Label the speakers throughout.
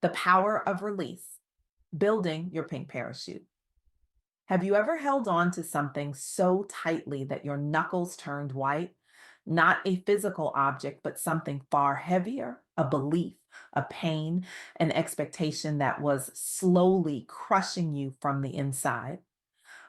Speaker 1: The power of release, building your pink parachute. Have you ever held on to something so tightly that your knuckles turned white? Not a physical object, but something far heavier, a belief, a pain, an expectation that was slowly crushing you from the inside.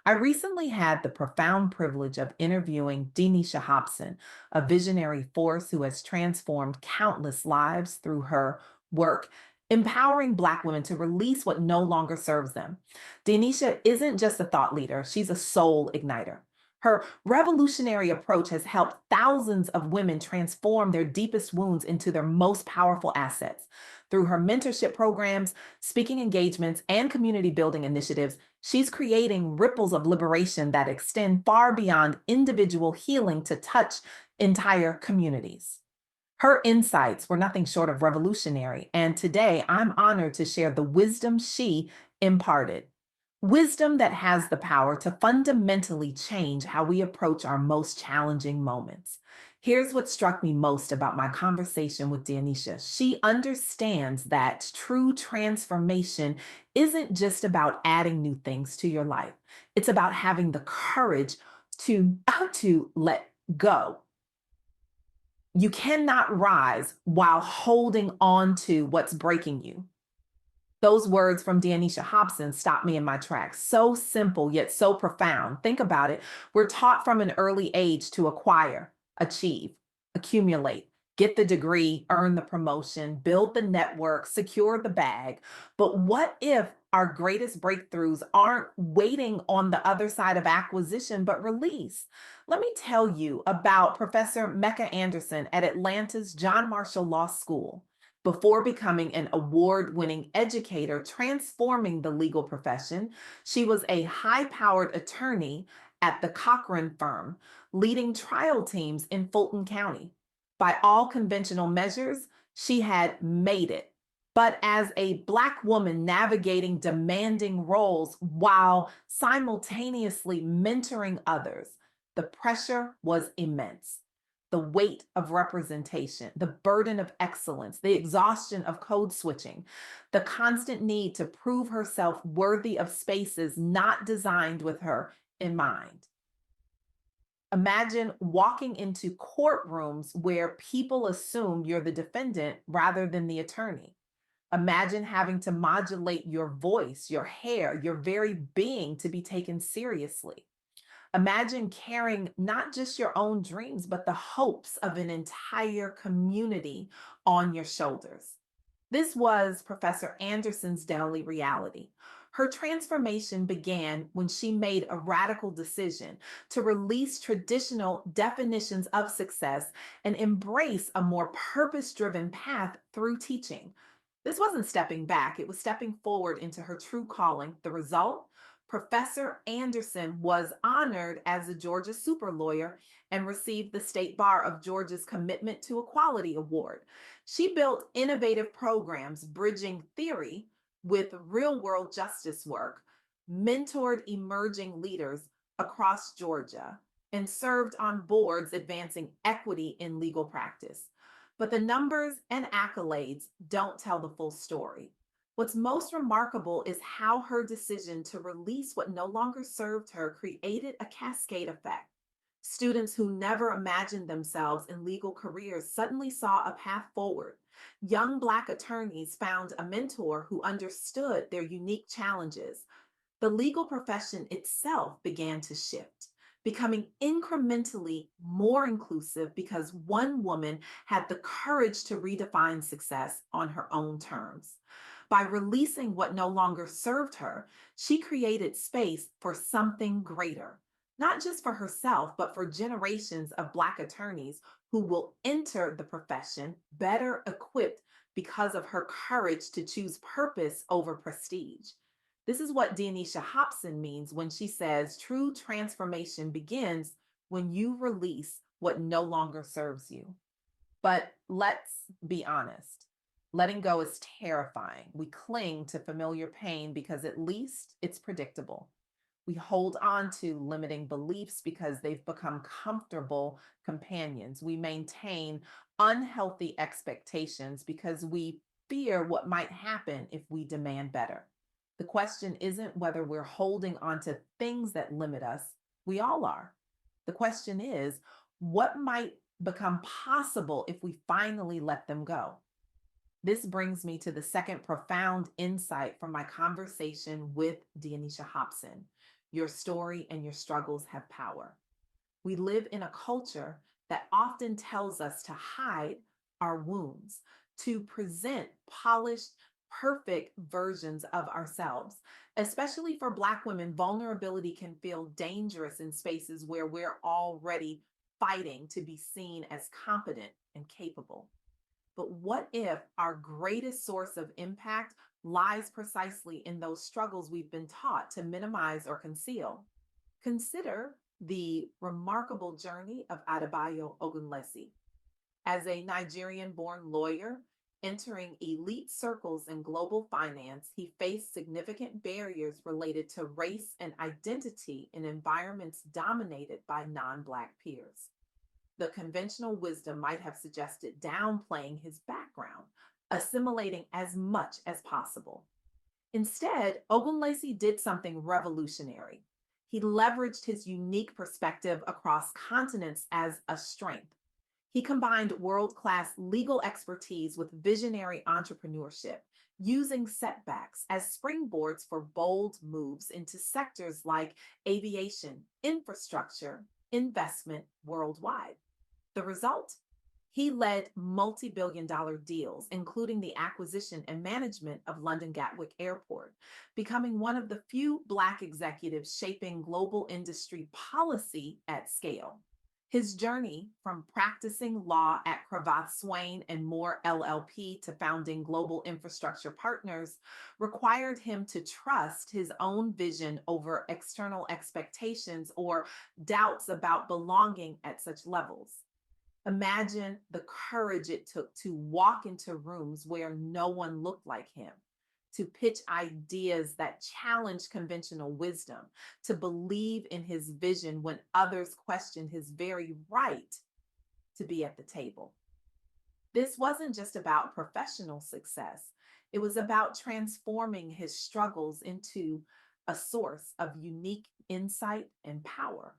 Speaker 1: I recently had the profound privilege of interviewing Deanisha Hopson, a visionary force who has transformed countless lives through her work, empowering Black women to release what no longer serves them. Deanisha isn't just a thought leader, she's a soul igniter. Her revolutionary approach has helped thousands of women transform their deepest wounds into their most powerful assets. Through her mentorship programs, speaking engagements, and community building initiatives, she's creating ripples of liberation that extend far beyond individual healing to touch entire communities. Her insights were nothing short of revolutionary, and today I'm honored to share the wisdom she imparted. Wisdom that has the power to fundamentally change how we approach our most challenging moments. Here's what struck me most about my conversation with Dionysia. She understands that true transformation isn't just about adding new things to your life. It's about having the courage to let go. You cannot rise while holding on to what's breaking you. Those words from Deanisha Hopson stopped me in my tracks. So simple, yet so profound. Think about it. We're taught from an early age to acquire, achieve, accumulate, get the degree, earn the promotion, build the network, secure the bag. But what if our greatest breakthroughs aren't waiting on the other side of acquisition, but release? Let me tell you about Professor Mecca Anderson at Atlanta's John Marshall Law School. Before becoming an award winning educator transforming the legal profession, she was a high powered attorney at the Cochran firm, leading trial teams in Fulton County. By all conventional measures, she had made it. But as a Black woman navigating demanding roles while simultaneously mentoring others, the pressure was immense. The weight of representation, the burden of excellence, the exhaustion of code switching, the constant need to prove herself worthy of spaces not designed with her in mind. Imagine walking into courtrooms where people assume you're the defendant rather than the attorney. Imagine having to modulate your voice, your hair, your very being to be taken seriously. Imagine carrying not just your own dreams, but the hopes of an entire community on your shoulders. This was Professor Anderson's daily reality. Her transformation began when she made a radical decision to release traditional definitions of success and embrace a more purpose driven path through teaching. This wasn't stepping back, it was stepping forward into her true calling. The result? Professor Anderson was honored as a Georgia super lawyer and received the State Bar of Georgia's Commitment to Equality Award. She built innovative programs bridging theory with real world justice work, mentored emerging leaders across Georgia, and served on boards advancing equity in legal practice. But the numbers and accolades don't tell the full story. What's most remarkable is how her decision to release what no longer served her created a cascade effect. Students who never imagined themselves in legal careers suddenly saw a path forward. Young Black attorneys found a mentor who understood their unique challenges. The legal profession itself began to shift, becoming incrementally more inclusive because one woman had the courage to redefine success on her own terms. By releasing what no longer served her, she created space for something greater, not just for herself, but for generations of Black attorneys who will enter the profession better equipped because of her courage to choose purpose over prestige. This is what Deanisha Hopson means when she says true transformation begins when you release what no longer serves you. But let's be honest. Letting go is terrifying. We cling to familiar pain because at least it's predictable. We hold on to limiting beliefs because they've become comfortable companions. We maintain unhealthy expectations because we fear what might happen if we demand better. The question isn't whether we're holding on to things that limit us. We all are. The question is, what might become possible if we finally let them go? This brings me to the second profound insight from my conversation with Deanisha Hopson. Your story and your struggles have power. We live in a culture that often tells us to hide our wounds, to present polished, perfect versions of ourselves. Especially for Black women, vulnerability can feel dangerous in spaces where we're already fighting to be seen as competent and capable. But what if our greatest source of impact lies precisely in those struggles we've been taught to minimize or conceal? Consider the remarkable journey of Adebayo Ogunlesi. As a Nigerian born lawyer entering elite circles in global finance, he faced significant barriers related to race and identity in environments dominated by non Black peers. The conventional wisdom might have suggested downplaying his background, assimilating as much as possible. Instead, Ogunlesi did something revolutionary. He leveraged his unique perspective across continents as a strength. He combined world class legal expertise with visionary entrepreneurship, using setbacks as springboards for bold moves into sectors like aviation, infrastructure, investment worldwide. The result? He led multi billion dollar deals, including the acquisition and management of London Gatwick Airport, becoming one of the few Black executives shaping global industry policy at scale. His journey from practicing law at Cravath Swaine and Moore LLP to founding Global Infrastructure Partners required him to trust his own vision over external expectations or doubts about belonging at such levels. Imagine the courage it took to walk into rooms where no one looked like him, to pitch ideas that challenged conventional wisdom, to believe in his vision when others questioned his very right to be at the table. This wasn't just about professional success, it was about transforming his struggles into a source of unique insight and power.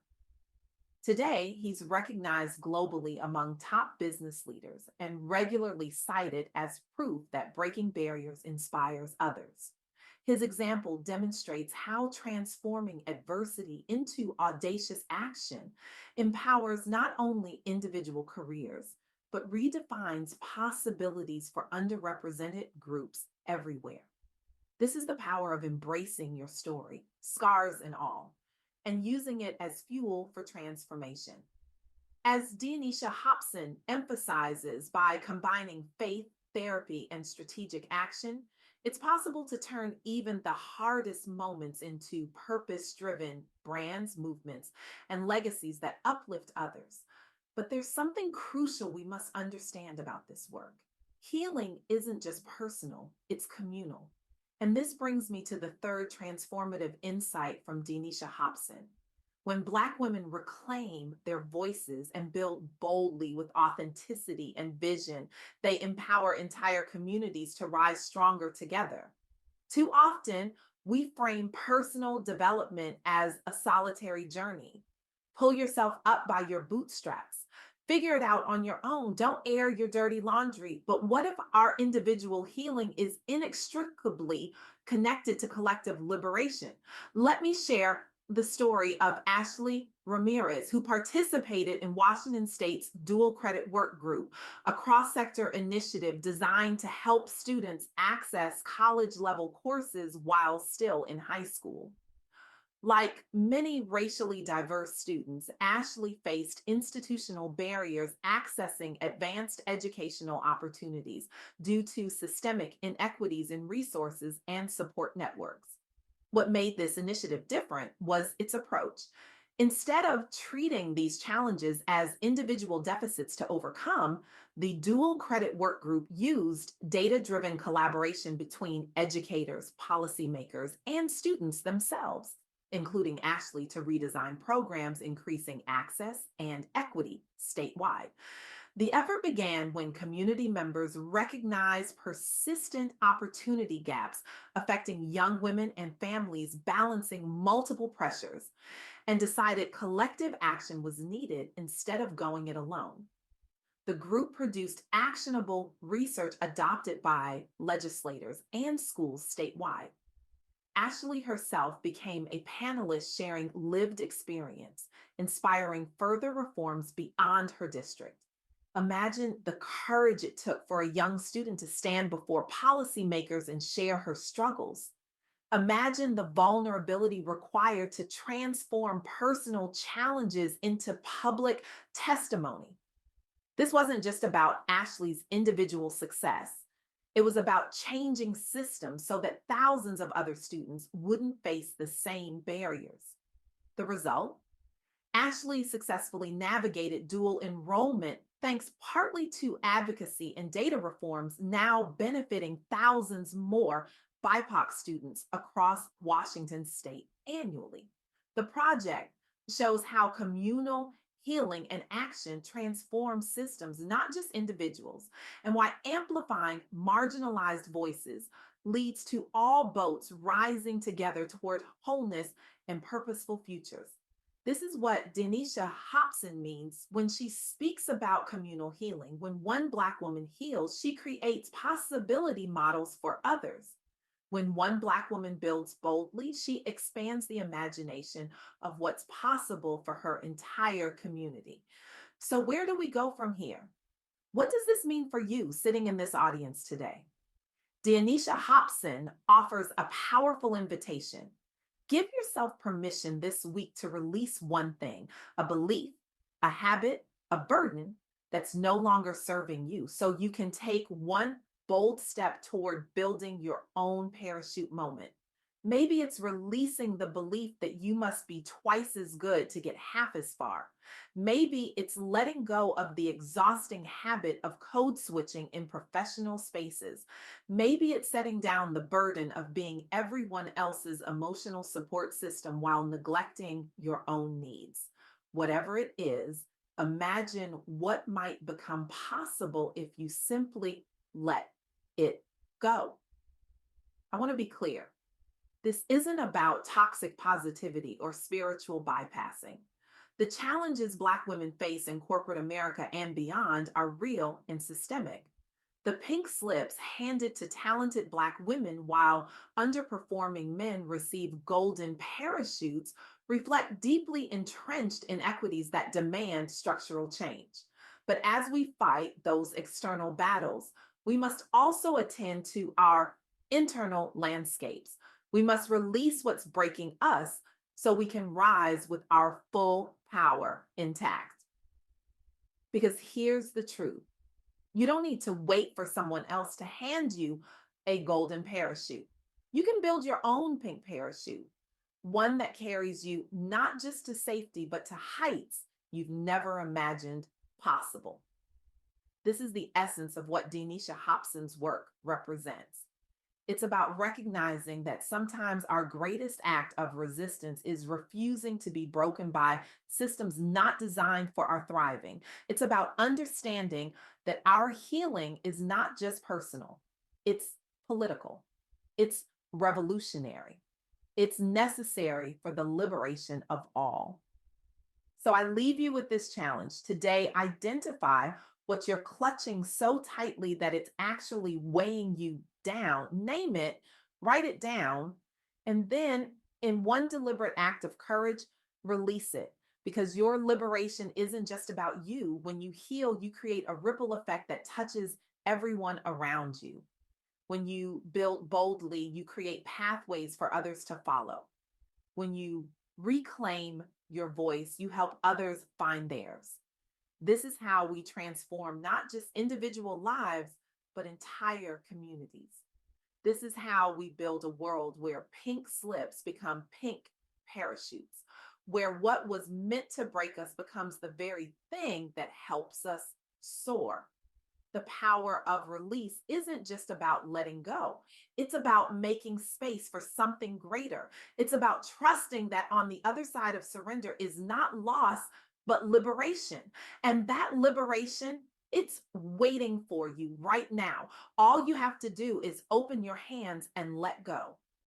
Speaker 1: Today, he's recognized globally among top business leaders and regularly cited as proof that breaking barriers inspires others. His example demonstrates how transforming adversity into audacious action empowers not only individual careers, but redefines possibilities for underrepresented groups everywhere. This is the power of embracing your story, scars and all, and using it as fuel for transformation. As Deanisha Hopson emphasizes, by combining faith, therapy, and strategic action, it's possible to turn even the hardest moments into purpose driven brands, movements, and legacies that uplift others. But there's something crucial we must understand about this work. Healing isn't just personal, it's communal. And this brings me to the third transformative insight from Deanisha Hopson. When Black women reclaim their voices and build boldly with authenticity and vision, they empower entire communities to rise stronger together. Too often, we frame personal development as a solitary journey. Pull yourself up by your bootstraps. Figure it out on your own. Don't air your dirty laundry. But what if our individual healing is inextricably connected to collective liberation? Let me share the story of Ashley Ramirez, who participated in Washington State's Dual Credit Work Group, a cross sector initiative designed to help students access college level courses while still in high school. Like many racially diverse students, Ashley faced institutional barriers accessing advanced educational opportunities due to systemic inequities in resources and support networks. What made this initiative different was its approach. Instead of treating these challenges as individual deficits to overcome, the Dual Credit Work Group used data driven collaboration between educators, policymakers, and students themselves, including Ashley, to redesign programs increasing access and equity statewide. The effort began when community members recognized persistent opportunity gaps affecting young women and families balancing multiple pressures and decided collective action was needed instead of going it alone. The group produced actionable research adopted by legislators and schools statewide. Ashley herself became a panelist sharing lived experience, inspiring further reforms beyond her district. Imagine the courage it took for a young student to stand before policymakers and share her struggles. Imagine the vulnerability required to transform personal challenges into public testimony. This wasn't just about Ashley's individual success. It was about changing systems so that thousands of other students wouldn't face the same barriers. The result? Ashley successfully navigated dual enrollment thanks partly to advocacy and data reforms now benefiting thousands more BIPOC students across Washington state annually. The project shows how communal healing and action transform systems, not just individuals, and why amplifying marginalized voices leads to all boats rising together toward wholeness and purposeful futures. This is what Deanisha Hopson means when she speaks about communal healing. When one Black woman heals, she creates possibility models for others. When one Black woman builds boldly, she expands the imagination of what's possible for her entire community. So, where do we go from here? What does this mean for you sitting in this audience today? Deanisha Hopson offers a powerful invitation. Give yourself permission this week to release one thing, a belief, a habit, a burden that's no longer serving you, so you can take one bold step toward building your own parachute moment. Maybe it's releasing the belief that you must be twice as good to get half as far. Maybe it's letting go of the exhausting habit of code switching in professional spaces. Maybe it's setting down the burden of being everyone else's emotional support system while neglecting your own needs. Whatever it is, imagine what might become possible if you simply let it go. I want to be clear. This isn't about toxic positivity or spiritual bypassing. The challenges Black women face in corporate America and beyond are real and systemic. The pink slips handed to talented Black women while underperforming men receive golden parachutes reflect deeply entrenched inequities that demand structural change. But as we fight those external battles, we must also attend to our internal landscapes. We must release what's breaking us so we can rise with our full power intact. Because here's the truth: you don't need to wait for someone else to hand you a golden parachute. You can build your own pink parachute, one that carries you not just to safety, but to heights you've never imagined possible. This is the essence of what Deanisha Hobson's work represents. It's about recognizing that sometimes our greatest act of resistance is refusing to be broken by systems not designed for our thriving. It's about understanding that our healing is not just personal, it's political, it's revolutionary, it's necessary for the liberation of all. So I leave you with this challenge. Today, identify what you're clutching so tightly that it's actually weighing you down. Name it, write it down, and then in one deliberate act of courage, release it. Because your liberation isn't just about you. When you heal, you create a ripple effect that touches everyone around you. When you build boldly, you create pathways for others to follow. When you reclaim your voice, you help others find theirs. This is how we transform not just individual lives, but entire communities. This is how we build a world where pink slips become pink parachutes, where what was meant to break us becomes the very thing that helps us soar. The power of release isn't just about letting go. It's about making space for something greater. It's about trusting that on the other side of surrender is not loss, but liberation. And that liberation It's waiting for you right now. All you have to do is open your hands and let go.